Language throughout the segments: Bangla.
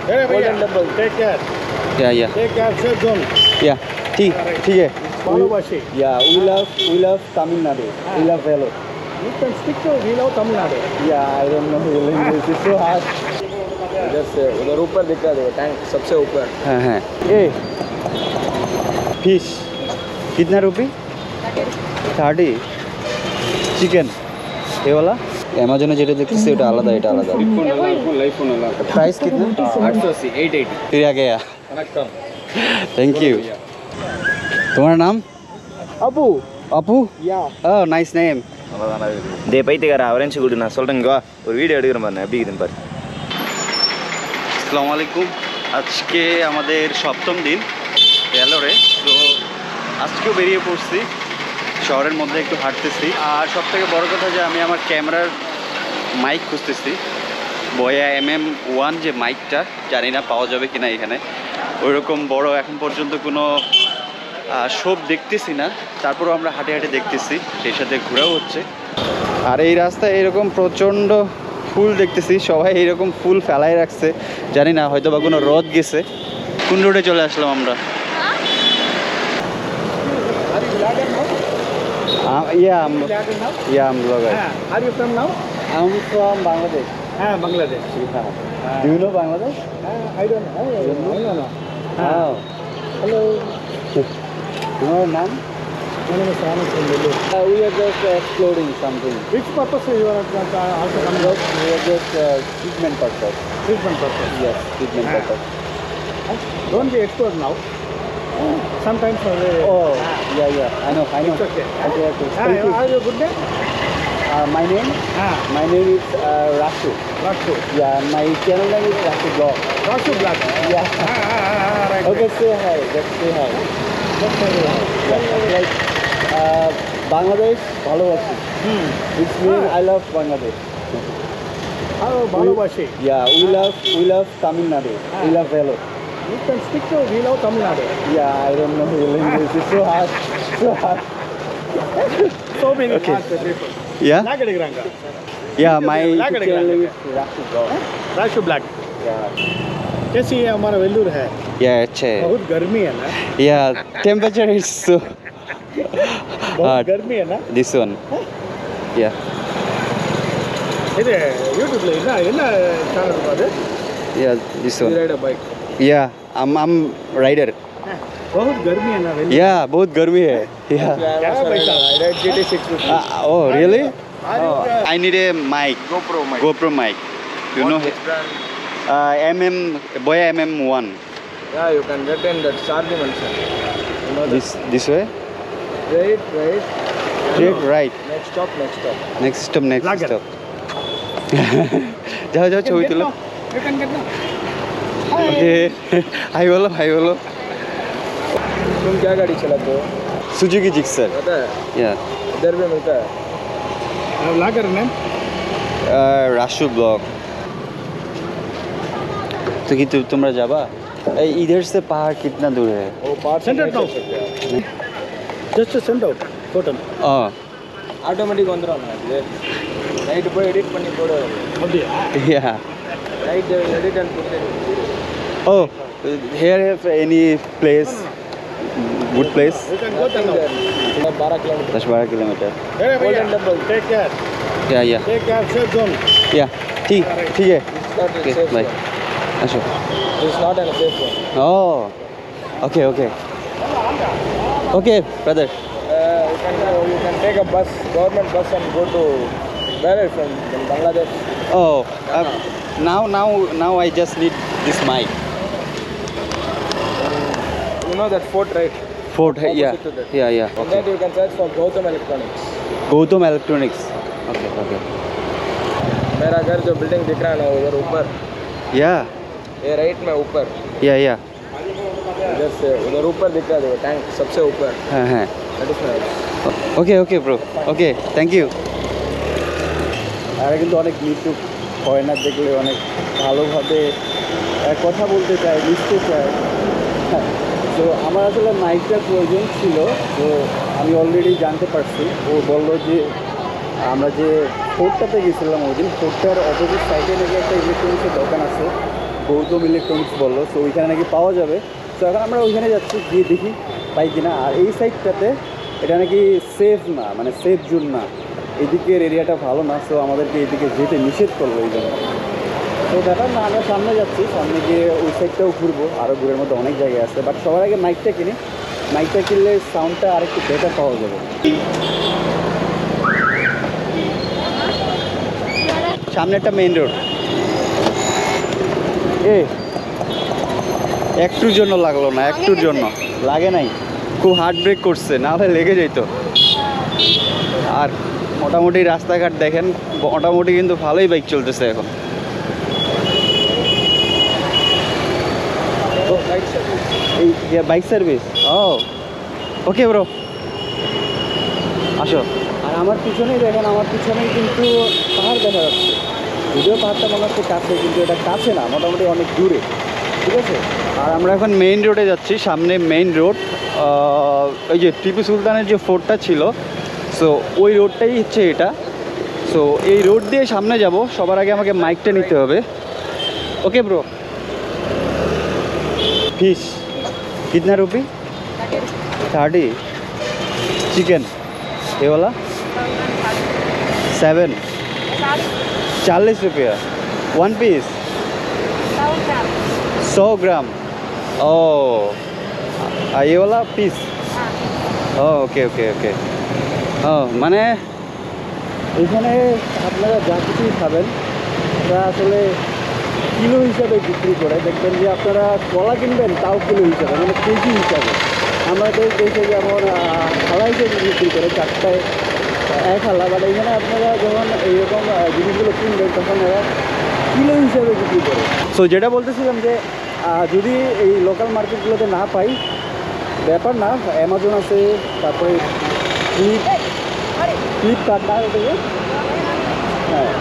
Golden Temple. Take care. Yeah. Take care. Safe zone. Yeah. ठीक है. Balabashi. Yeah, we love Tamil Nadu. We love Vellore. You can stick to we love Tamil Nadu. Yeah, I don't know English. It's so hard. जैसे उधर ऊपर दिख रहा है टैंक सबसे ऊपर. हाँ. ए फिश कितना रुपये? 30 চিকেন ये वाला অ্যামাজনে যেটা দেখতেছি ওটা আলাদা এটা আলাদা প্রাইস कितना 880 880 फिर आ गया कनेक्ट थैंक यू तुम्हारा नाम अबू अपू या ओह नाइस नेम டே பைத்தியக்காரா அவரேஞ்சு கூடு நான் சொல்கிறேங்க ஒரு வீடியோ எடுக்கிற பாருங்க எப்படி இருக்குதுன்னு பாரு. আসসালামু আলাইকুম আজকে আমাদের সপ্তম দিন ভেলোরে তো আজকেও বেরিয়ে পড়ছি শহরের মধ্যে একটু হাঁটতেছি আর সব থেকে বড় কথা যে আমি আমার ক্যামেরার মাইক খুঁজতেছি বয়া MM1 যে মাইকটা জানি না পাওয়া যাবে কিনা এখানে ওইরকম বড় এখন পর্যন্ত কোনো শপ দেখতেছি না তারপরও আমরা হাঁটে হাঁটে দেখতেছি সেই সাথে ঘোরাও হচ্ছে আর এই রাস্তায় এরকম প্রচণ্ড ফুল দেখতেছি সবাই এইরকম ফুল ফেলায় রাখছে জানি না হয়তো বা কোনো রোদ গেছে কোন রোডে চলে আসলাম আমরা I'm vlogger. Are you from now? I'm from Bangladesh. Bangladesh. Do you know Bangladesh? I don't know. I don't know. Oh. Hello. Your name? My name is Rama from Delhi. We are just exploring something. Which purpose you are also coming out? We are just treatment purpose. Treatment purpose. Yes, treatment purpose. Don't be expert now. Sometimes. Oh, yeah. I know. It's okay. Okay. Thank you. Are you good name? My name? My name is Rashu. Rashu. Yeah, my channel name is Rashu Blog. Rashu Black. Yeah. Right. Okay, say hi. Just say hi. Like Bangladesh, ভালোবাসি. Which means I love Bangladesh. Oh, Balabashi. Yeah, we love Tamil Nadu. We love Vellore. You can stick to we love Tamil Nadu. Yeah, I don't know English. It's so hard. So many Okay. people. Yeah? Black edigranga. Yeah, my Black channel is Rashu Blog. Rashu Black. Yeah. कैसी है हमारा वेल्लूर है Yeah, अच्छे. बहुत गर्मी है ना Yeah, temperature is so बहुत hard. गर्मी है ना This one. Yeah. இது யூடியூப்ல என்ன சேனல் பாரு Yeah, this one. Ride bike Yeah, I'm rider. बहुत गर्मी है ना वेल्लूर Yeah, बहुत गर्मी है. Yeah. क्या पैसा ride GT6 Oh, really? I need a mic. GoPro mic. You know? Boya MM1. Yeah, you can get in that Charlie Manson. You know This way? Right. Straight right. Next stop. Next stop. Lager. stop. जाओ ছবি তুলো. You can get now. Okay. हाय बोलो. तुम क्या गाड़ी चलाते हो? Suzuki Gixxer. पता है? Yeah. इधर भी मिलता है. लागर नेम? राशु ब्लॉग. तो कि तुमरा जाबा? इधर से पहाड़ कितना दूर है? वो part centre now. Just send out. Photo. Automatic வந்துரும் அது. ரைட் போய் எடிட் பண்ணி போடு. அப்படியே. Yeah. Right edit and put it. Oh, here have any place? Good place? You can go there. 12 kilometers. 10-12 kilometer. Golden Temple. Take care. Yeah. Take care. Safe zone. Yeah. ठीक है. It's not a Okay, safe bye. zone. Asho. It's not a safe zone. Oh. Okay. Okay, brother. You can take a bus, government bus, and go to where are you from Bangladesh. Oh. Now I just need this mic. You know that fort, right? Fort. Opposite Yeah. to that. Yeah. And Okay. then you can search for Gautam Electronics. Gautam Electronics. Okay. मेरा घर जो बिल्डिंग दिख रहा है ना उधर ऊपर Yeah. ये राइट में ऊपर Yeah. इधर से उधर ऊपर दिख रहा है देखो टैंक सबसे ऊपर হ্যাঁ. that is my house. Okay, bro. Okay, thank you. আর কিন্তু অনেক মিষ্টি ফরেনার দেখলে অনেক ভালোভাবে কথা বলতে চায় মিশতে চায় তো আমার আসলে মাইকটার প্রয়োজন ছিল তো আমি অলরেডি জানতে পারছি ও বললো যে আমরা যে ফোর্টটাতে গেছিলাম ওই দিন ফোর্টটার অপোজিট সাইডে নাকি একটা ইলেকট্রনিক্সের দোকান আছে গৌতম ইলেকট্রনিক্স বললো, সো ওইখানে নাকি পাওয়া যাবে। তো এখন আমরা ওইখানে যাচ্ছি, গিয়ে দেখি পাই কিনা। আর এই সাইডটাতে এটা নাকি সেফ না, মানে সেফ জোন না, এদিকের এরিয়াটা ভালো না, সো আমাদেরকে এইদিকে যেতে নিষেধ করলো এই জন্য। তো ব্যাপার না, আমরা সামনে যাচ্ছি, সামনে গিয়ে ওই সাইডটাও ঘুরবো, আরও ঘুরের মধ্যে অনেক জায়গায় আছে। বাট সবার আগে মাইকটা কিনি, মাইকটা কিনলে সাউন্ডটা আরেকটু বেটার পাওয়া যাবে। সামনে একটা মেইন রোড, একটুর জন্য লাগলো না, একটুর জন্য লাগে নাই, খুব হার্ড ব্রেক করছে, না হলে লেগে যেত। আর মোটামুটি রাস্তাঘাট দেখেন, মোটামুটি কিন্তু ভালোই বাইক চলতেছে এখন। এই বাইক সার্ভিস, ও ওকে ব্রো, আসো। আর আমার পিছনেই দেখেন, আমার পিছনেই কিন্তু পাহাড় দেখা যাচ্ছে। যদিও পাহাড়টা মনে হচ্ছে কাছে, কিন্তু এটা কাছে না, মোটামুটি অনেক দূরে, ঠিক আছে। আর আমরা এখন মেইন রোডে যাচ্ছি, সামনে মেইন রোড, ওই যে টিপু সুলতানের যে ফোর্টটা ছিল, সো ওই রোডটাই হচ্ছে এটা। সো এই রোড দিয়ে সামনে যাব। সবার আগে আমাকে মাইকটা নিতে হবে। Okay bro. फिश कितना रुपये? 30। चिकन ये वाला 7, 40 रुपया 1 पीस, 100 ग्राम। ओ ये वाला पीस, ओके ओके ओके। মানে এখানে আপনারা যা কিছুই খাবেন তা আসলে কিলো হিসাবে বিক্রি করে। দেখবেন যে আপনারা কলা কিনবেন তাও কিলো হিসাবে, মানে কেজি হিসাবে। আমাদের দেশে যেমন হালা হিসেবে বিক্রি করে, 4টায় 1 হালা, বাট এখানে আপনারা যখন এইরকম জিনিসগুলো কিনবেন তখন এরা কিলো হিসাবে বিক্রি করে। সো যেটা বলতেছিলাম যে যদি এই লোকাল মার্কেটগুলোতে না পাই, ব্যাপার না, অ্যামাজন আছে, তারপরে ফ্লিপকার্ট না, ওটাকে হ্যাঁ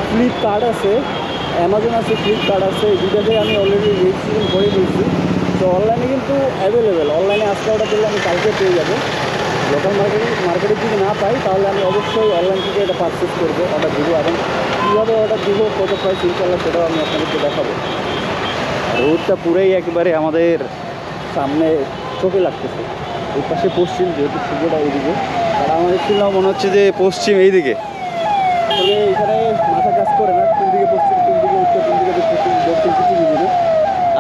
ফ্লিপকার্ট আছে, অ্যামাজন আছে, ফ্লিপকার্ট আছে, এই দুটাতে আমি অলরেডি রেজিস্ট্রেশন করে দিয়েছি। তো অনলাইনে কিন্তু অ্যাভেলেবেল, অনলাইনে আজকে অর্ডার দিলে আমি কালকে পেয়ে যাবো। লোকাল মার্কেটে যদি না পাই তাহলে আমি অবশ্যই অনলাইন থেকে এটা পারচেস করবো, অর্ডার দিব। এবং কীভাবে অর্ডার দিব, কত প্রাইস, ইনশাল্লাহ সেটাও আমি আপনাদেরকে দেখাবো। রোডটা পুরাই একেবারে আমাদের সামনে চোখে লাগতেছে। এই পাশে পশ্চিম, যেহেতু সূর্যটা এইদিকে, আর আমার একটু মনে হচ্ছে যে পশ্চিম এইদিকে। তবে এখানে মাথা কাজ করে না, কোন দিকে পশ্চিম, কোন দিকে উত্তর, কোন দিকে দক্ষিণ কিছু বুঝি না।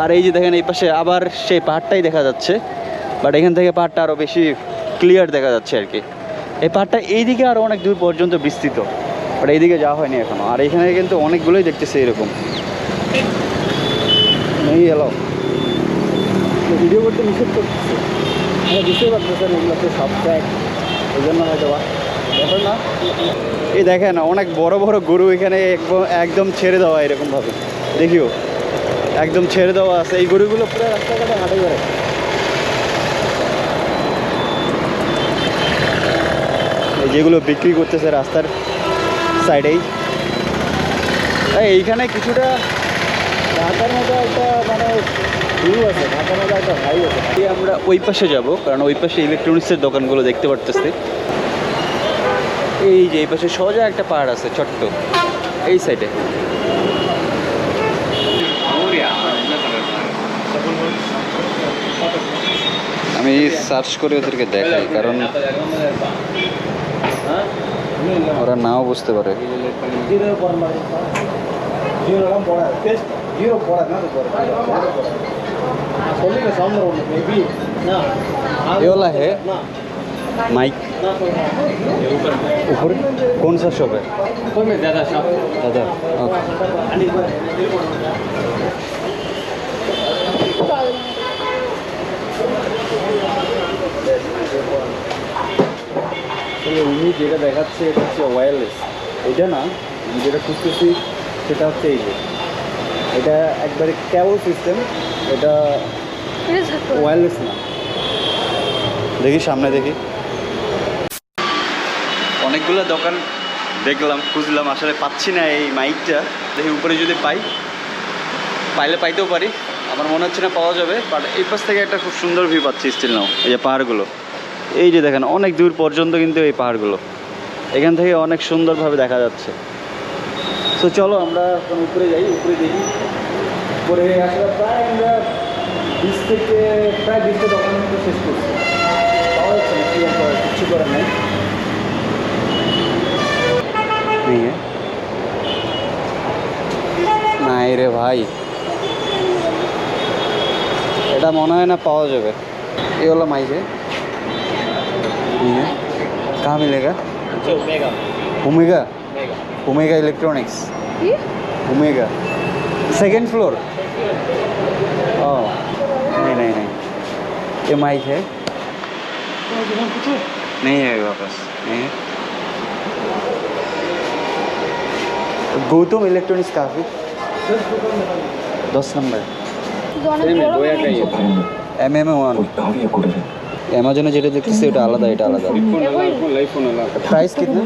আর এই যে দেখেন এই পাশে আবার সেই পাহাড়টাই দেখা যাচ্ছে, বাট এখান থেকে পাহাড়টা আরও বেশি ক্লিয়ার দেখা যাচ্ছে আর কি। এই পাহাড়টা এইদিকে আরও অনেক দূর পর্যন্ত বিস্তৃত, বাট এইদিকে যাওয়া হয়নি এখনও। আর এখানে কিন্তু অনেকগুলোই দেখতেছে এরকম। এই এলাও ভিডিও করতে নিষেধ করতেছে, আমরা বুঝতেই পারতেছেন এগুলো তো সব ট্র্যাক, এই জন্য হয়তো ব্যাপার না। এই দেখেন অনেক বড় বড় গরু এখানে একদম ছেড়ে দেওয়া, এরকমভাবে দেখিও একদম ছেড়ে দেওয়া আছে। এই গরুগুলো পুরো রাস্তাঘাটে হাঁটে বেড়ায়। এই যেগুলো বিক্রি করতেছে রাস্তার সাইডেই। এইখানে কিছুটা ঢাকার মতো একটা মানে ভিউ আছে, ঢাকার মতো একটা ভাই আছে। আমরা ওই পাশে যাব, কারণ ওই পাশে ইলেকট্রনিক্সের দোকানগুলো দেখতে পারতেছি। এই যে এই পাশে সোজা একটা পাহাড় আছে ছোট্ট, এই সাইডে। আমি সার্চ করে ওদেরকে দেখাই, কারণ ওরা নাও বুঝতে পারে। ये वाला है माइक ऊपर, कौन सा शॉप है? दादा शॉप, दादा উনি যেটা দেখাচ্ছে এটা হচ্ছে ওয়্যারলেস, এটা না। যেটা খুঁজতেছি সেটা হচ্ছে এই যে, এটা একবারে কেবল সিস্টেম, এটা ওয়্যারলেস না। দেখি সামনে দেখি, অনেকগুলো দোকান দেখলাম, খুঁজলাম, আসলে পাচ্ছি না এই মাইকটা। দেখি উপরে যদি পাইলে পাইতেও পারি, আমার মনে হচ্ছে না পাওয়া যাবে। বাট এই পাশ থেকে একটা খুব সুন্দর ভিউ পাচ্ছি স্টিল নাও। এই যে পাহাড়গুলো, এই যে দেখেন অনেক দূর পর্যন্ত কিন্তু এই পাহাড়গুলো, এখান থেকে অনেক সুন্দরভাবে দেখা যাচ্ছে। তো চলো আমরা এখন উপরে যাই, উপরে দেখি করে আসলে প্রায় আমরা 20টা দোকান মতো শেষ করছি, পাওয়া যাচ্ছে না, কি আর করার, কিছু করার নাই। নাই রে ভাই, এটা মনে হয় না পাওয়া যাবে। ये वाला माइक है, नहीं है। कहाँ मिलेगा? Omega, omega electronics, omega second floor. Oh नहीं नहीं नहीं, ये माइक है, नहीं है वापस, नहीं है। गौतम इलेक्ट्रॉनिक्स काफ़ी 10 नंबर MM1 অ্যামাজনে যেটা দেখতেছি ওটা আলাদা, এটা আলাদা। প্রাইস কিতনা?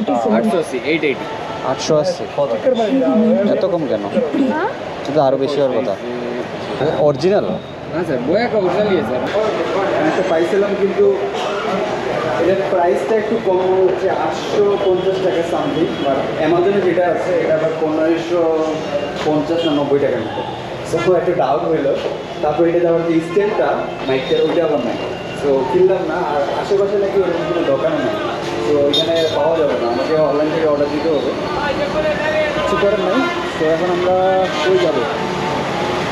880। এত কম কেন? এটা আরও বেশি হওয়ার কথা। অরিজিনাল? হ্যাঁ স্যার, বয়াকা অরিজিনালই স্যার। আমি তো পাইছিলাম, কিন্তু এটার প্রাইসটা একটু কম হচ্ছে, 850 টাকা সামথিং। বাট অ্যামাজনে যেটা আছে এটা আবার 1550 না 90 টাকার মতো। সো একটু ডাউট হইলো। তারপর এটা আবার যে স্ট্যান্ডটা মাইকটা, ওইটা আবার নাই। তো কিনলাম না, আর আশেপাশে নাকি ওরকম কোনো দোকানও নেই, তো ওইখানে পাওয়া যাবে না, আমাকে অনলাইন থেকে অর্ডার দিতে হবে, কিছু করার নাই। তো এখন আমরা কই যাবো?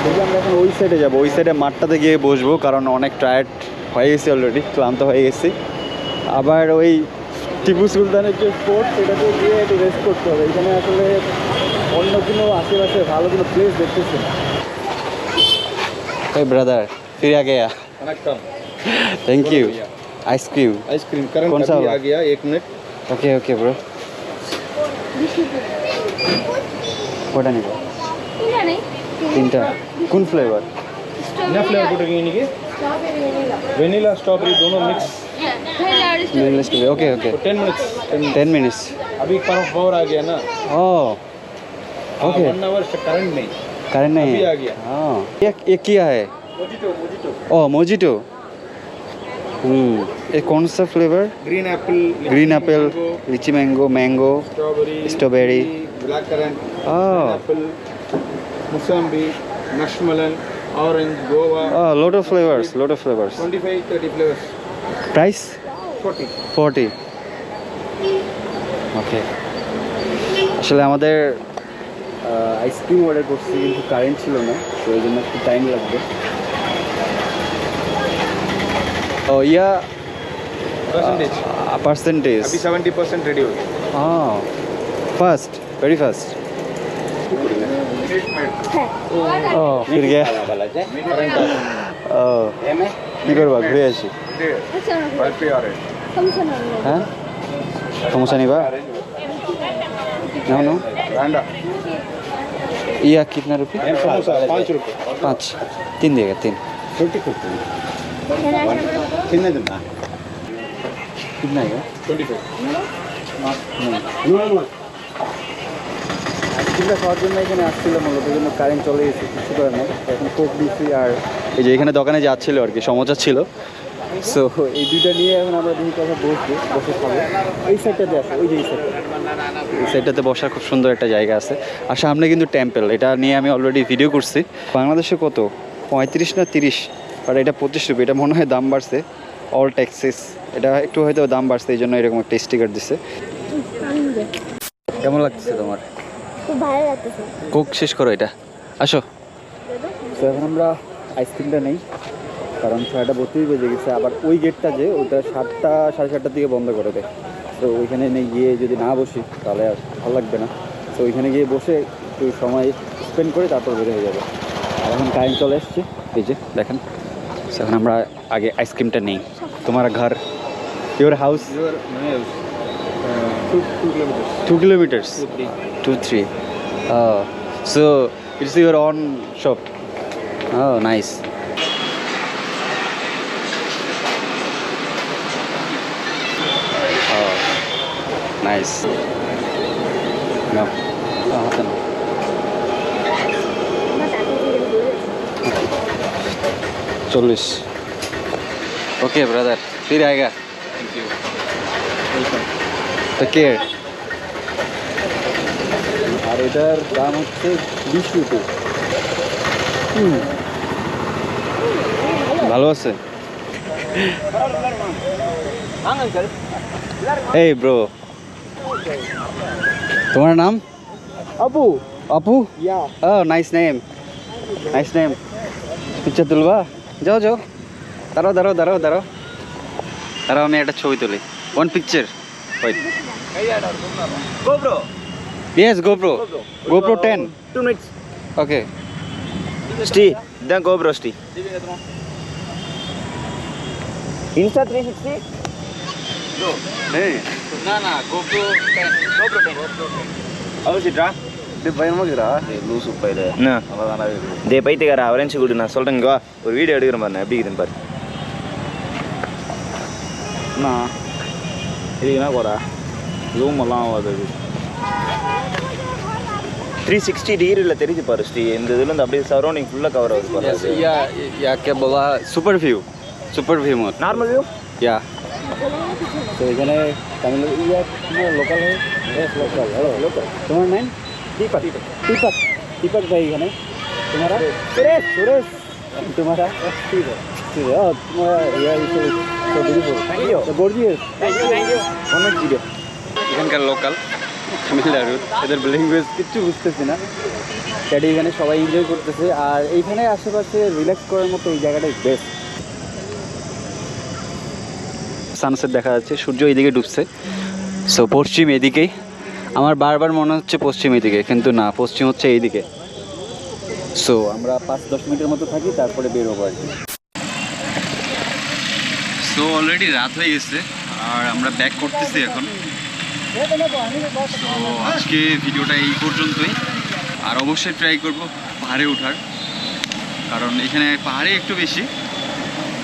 দেখি আমরা এখন ওই সাইডে যাবো, ওই সাইডে মাঠটাতে গিয়ে বসবো, কারণ অনেক টায়ার্ড হয়ে গেছি অলরেডি, ক্লান্ত হয়ে গেছি। আবার ওই টিপু সুলতানের যে ফোর্ট, সেটাতে গিয়ে একটু রেস্ট করতে হবে। এখানে আসলে অন্য কোনো আশেপাশে ভালো কোনো প্লেস দেখতেছি না। Hey brother, फिर आ गया। Thank you. आइसक्रीम कौन सा आ गया? 1 मिनट। Okay okay bro. कोटा नहीं तीनटा कौन फ्लेवर? ना फ्लेवर कोटा की वेनिला स्ट्रॉबेरी दोनों मिक्स। Okay okay 10 minutes. अभी पावर आ गया ना। ओह ओके, 1 आवर करंट नहीं, करंट नहीं अभी है। आ गया। हाँ, ये क्या है? मोजिटो। Oh mojito. ये कौन सा फ्लेवर? ग्रीन एप्पल, लीची mango, strawberry, black currant, oh apple, mosambi, muskmelon, orange, guava. lot of flavors 25-30 flavors। price 40। ওকে, আসলে আমাদের আইসক্রিম অর্ডার করছি, কিন্তু কারেন্ট ছিল না, তো এই জন্য একটু টাইম লাগবে। ও ইয়া परसेंटेज अभी 70% रेडी हो गया। हाँ फास्ट, वेरी फास्ट। ও ফির গিয়া ও কি করবা, ঘুরে আসি। হ্যাঁ সমস্যা নিবা? नो या कितना रुपये? 5 रुपये। 5 3 देगा 3 कितने देना? कितना है? 25। আইসক্রিমটা খাওয়ার জন্য এখানে আসছিল, মূলত জন্য কারেন্ট চলে গেছে, কিছু করে না। এখন কোক দিচ্ছি, আর এই যে এখানে দোকানে যাচ্ছিল আর কি, সমস্যা ছিল। সো এই দুইটা নিয়ে এখন আমরা দুই কথা বসে খাবো। এই সাইডটাতে আছে, ওই যে এই সাইডটাতে বসার খুব সুন্দর একটা জায়গা আছে। আর সামনে কিন্তু টেম্পল, এটা নিয়ে আমি অলরেডি ভিডিও করছি। বাংলাদেশে কত 35 না 30, আর এটা 25 রুপি। এটা মনে হয় দাম বাড়ছে, অল ট্যাক্সেস, এটা একটু হয়তো দাম বাড়ছে, এই জন্য এরকম একটা স্টিকার দিছে। কেমন লাগতেছে তোমার? খুব ভালো লাগতেছে। কোক শেষ করো, এটা আসো। তো এখন আমরা আইসক্রিমটা নেই, কারণ 6:32 বেজে গেছে। আবার ওই গেটটা যে ওটা 7টা 7:30 দিকে বন্ধ করে দেয়। তো ওইখানে গিয়ে যদি না বসি তাহলে আর ভালো লাগবে না। তো ওইখানে গিয়ে বসে একটু সময় স্পেন্ড করে তারপর বের হয়ে যাবে। আর এখন কারেন্ট চলে এসছে, এই যে দেখেন। এখন আমরা আগে আইসক্রিমটা নেই। তোমার ঘর, your house? 2 kilometers 2-3 so it's your own shop? Oh nice. Oh nice. No happen. चल्लिस। ओके ब्रदर, फिर आएगा। Thank you. Take care. আর এটার দাম হচ্ছে 20 রুপি। ভালো আছে? এই ব্রো, তোমার নাম? আপু আপু? Yeah nice name, nice name. Picture তুলবা? যাও যাও, দাঁড়াও দাঁড়াও দাঁড়াও দাঁড়াও দাঁড়াও, আমি একটা ছবি তুলি। One picture, wait. GoPro. Yes, GoPro, GoPro 10. 2 minutes. Okay. Sti, dan GoPro Sti. Insta 360. Hey. না না, GoPro 10. GoPro 10. Apa sih, Dra? இது பயமா இருக்குடா. லூசு பையல. Nah, அவ்வளவுதானா இது. டேய் பைத்தியக்காரா, ஆரஞ்சு குடு நான் சொல்றேன் இங்க வா. ஒரு வீடியோ எடுக்கிறேன் பாரு, எப்படி இருக்குன்னு பாரு. நான் இது என்ன போடா ஜூம் எல்லாம் ஆகுது 360 டிகிரில தெரியுது பாரு ஸ்ரீ. இந்த இதுல இருந்து அப்படியே சரௌண்டிங் ஃபுல்லா கவர் ஆகுது பாரு. Yes, या क्या बोला? Super view mode. Normal view? या তো এখানে তামিল ইয়া লোকাল হয় यस লোকাল হ্যালো লোকাল তোমার নাম দীপক দীপক দীপক ভাই এখানে তোমারা সুরেশ সুরেশ তোমারা ঠিক আছে ঠিক আছে তোমার ইয়া ইস তো বিউটিফুল থ্যাংক ইউ তো গর্জিয়াস থ্যাংক ইউ অনেক ভিডিও এখানকার লোকাল তামিলনাড়ু, এদের ল্যাঙ্গুয়েজ কিচ্ছু বুঝতেছি না। ড্যাডি এখানে সবাই এনজয় করতেছে আর এইখানে আশেপাশে রিল্যাক্স করার মতো এই জায়গাটাই বেস্ট। সানসেট দেখা যাচ্ছে, সূর্য এইদিকে ডুবছে। সো পশ্চিম এদিকেই, আমার বারবার মনে হচ্ছে পশ্চিম এদিকে, কিন্তু না, পশ্চিম হচ্ছে এইদিকে। সো আমরা 5-10 মিনিটের মতো থাকি তারপরে বের হবো আর কি। সো অলরেডি রাত হয়ে গেছে আর আমরা ব্যাক করতেছি এখন। তো আজকে ভিডিওটা এই পর্যন্তই। আর অবশ্যই ট্রাই করব পাহাড়ে ওঠার, কারণ এখানে পাহাড়ে একটু বেশি,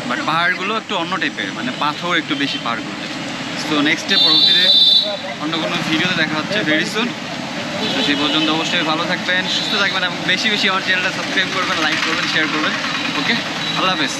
বাট পাহাড়গুলো একটু অন্য টাইপের, মানে পাথর একটু বেশি পাহাড়গুলোতে। তো নেক্সটে পরবর্তীতে অন্য কোনো ভিডিওতে দেখা হচ্ছে ভেরি সুন। তো সেই পর্যন্ত অবশ্যই ভালো থাকবেন, সুস্থ থাকবেন এবং বেশি বেশি আমার চ্যানেলটা সাবস্ক্রাইব করবেন, লাইক করবেন, শেয়ার করবেন। ওকে, আল্লাহ হাফেজ।